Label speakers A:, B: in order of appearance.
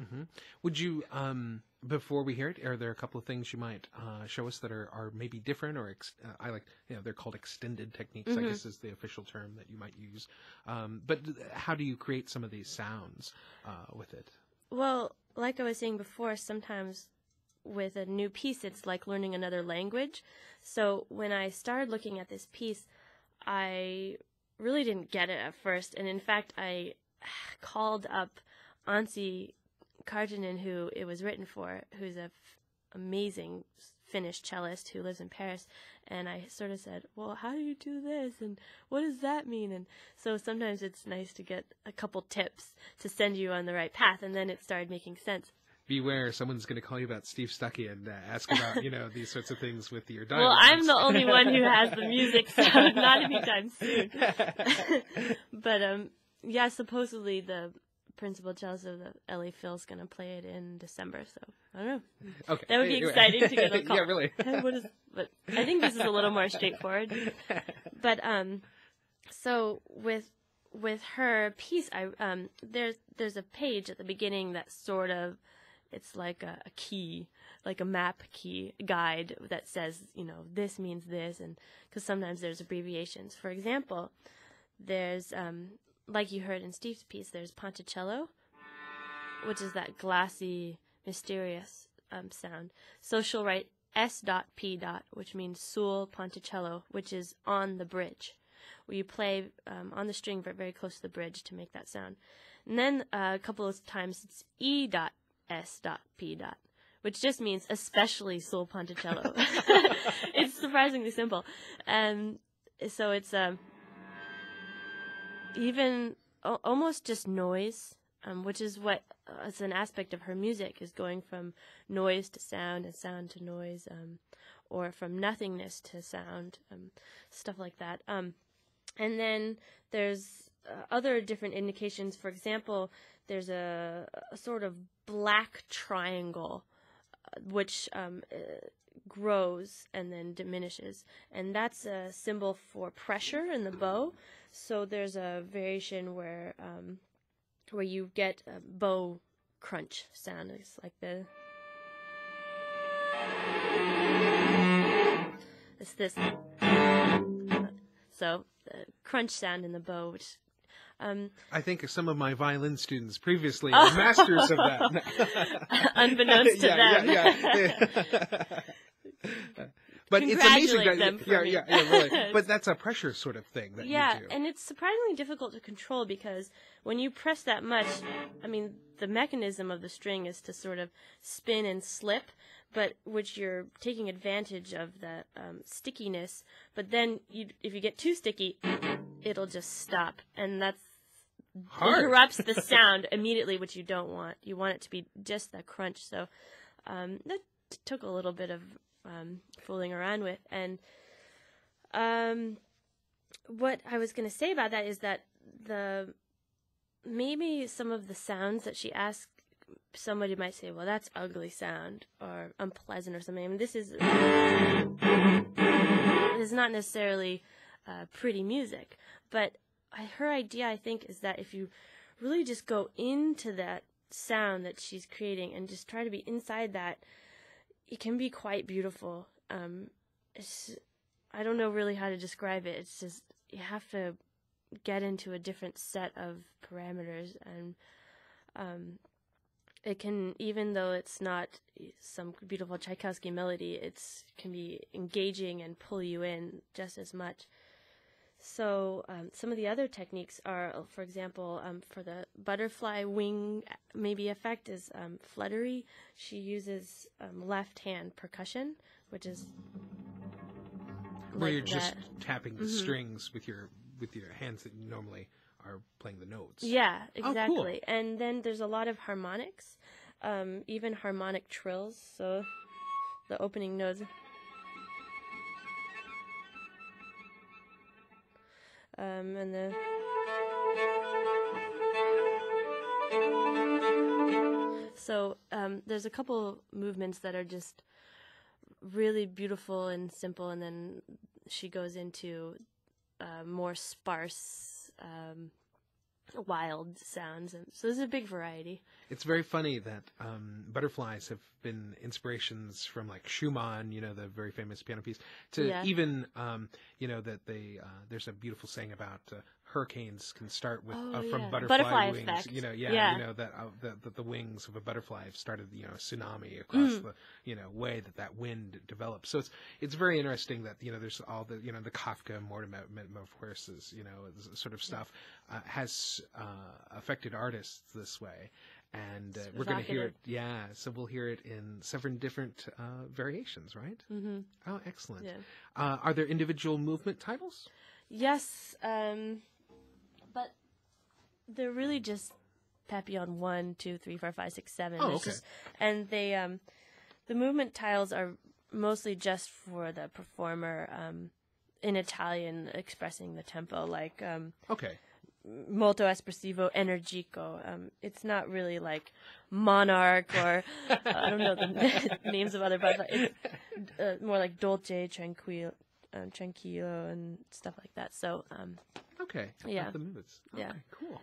A: Mm-hmm. Would you, before we hear it, are there a couple of things you might show us that are maybe different, or I like, they're called extended techniques, I guess is the official term that you might use. But how do you create some of these sounds with it?
B: Well, like I was saying before, sometimes with a new piece, it's like learning another language. So when I started looking at this piece, I really didn't get it at first. And in fact, I called up Anssi Kartinen, who it was written for, who's an amazing Finnish cellist who lives in Paris. And I sort of said, well, how do you do this? And what does that mean? And so sometimes it's nice to get a couple tips to send you on the right path. And then it started making sense.
A: Beware, someone's going to call you about Steve Stuckey and ask about, these sorts of things with your dialogue.
B: Well, I'm the only one who has the music, so not anytime soon. But, yeah, supposedly the principal cellist of the LA Phil's going to play it in December, so I don't know.
A: Okay.
B: That would be exciting to get a call.
A: Yeah, really.
B: But I think this is a little more straightforward. But, so with her piece, there's a page at the beginning that sort of, it's like a key, like a map key guide that says, this means this, and because sometimes there's abbreviations. For example, there's, like you heard in Steve's piece, there's Ponticello, which is that glassy, mysterious sound. So she'll write S.P. which means sul Ponticello, which is on the bridge, where you play on the string very close to the bridge to make that sound. And then a couple of times it's E.S.P. which just means especially sul Ponticello. It's surprisingly simple. And so it's even almost just noise, which is what it's an aspect of her music, is going from noise to sound and sound to noise, or from nothingness to sound, stuff like that. And then there's other different indications. For example, there's a sort of black triangle, which grows and then diminishes, and that's a symbol for pressure in the bow. So there's a variation where you get a bow crunch sound. It's like it's this. So the crunch sound in the bow, which
A: I think some of my violin students previously are masters of that.
B: Unbeknownst to them.
A: Yeah. But it's amazing that, really. But that's a pressure sort of thing that you do.
B: And it's surprisingly difficult to control, because when you press that much, the mechanism of the string is to sort of spin and slip, but which you're taking advantage of the stickiness. But then if you get too sticky, it'll just stop, and that's interrupts the sound immediately, which you don't want. You want it to be just that crunch. So that took a little bit of fooling around with. And what I was going to say about that is that maybe some of the sounds that she asked, somebody might say, well, that's ugly sound or unpleasant or something. This is not necessarily pretty music, but her idea, I think, is that if you really just go into that sound that she's creating and just try to be inside that, it can be quite beautiful. I don't know really how to describe it. It's just, you have to get into a different set of parameters, and it can, even though it's not some beautiful Tchaikovsky melody, it can be engaging and pull you in just as much. So some of the other techniques are, for example, for the butterfly wing maybe effect is fluttery. She uses left hand percussion, which is
A: where
B: like
A: you're
B: that.
A: Just tapping the strings with your hands that you normally are playing the notes.
B: Yeah, exactly.
A: Oh, cool.
B: And then there's a lot of harmonics, even harmonic trills. So the opening notes. And the so there's a couple movements that are just really beautiful and simple, and then she goes into more sparse wild sounds, and so there's a big variety.
A: It's very funny that butterflies have been inspirations from like Schumann, the very famous piano piece, to even that there's a beautiful saying about hurricanes can start with from butterfly wings.
B: Effect.
A: That the wings of a butterfly have started a tsunami across the way that wind develops. So it's very interesting that there's all the the Kafka metamorphoses sort of stuff has affected artists this way. And we're going to hear it, so we'll hear it in 7 different variations, right? Mm-hmm. Oh, excellent. Yeah. Are there individual movement titles?
B: Yes, but they're really just Papillon 1, 2, 3, 4, 5, 6, 7.
A: Oh, okay.
B: And they, the movement titles are mostly just for the performer in Italian, expressing the tempo, like...
A: okay.
B: Molto espressivo, energico. It's not really like monarch or I don't know the names of other butterflies. It's more like dolce, tranquillo, and stuff like that. So
A: okay,
B: yeah,
A: the movements. Okay, cool.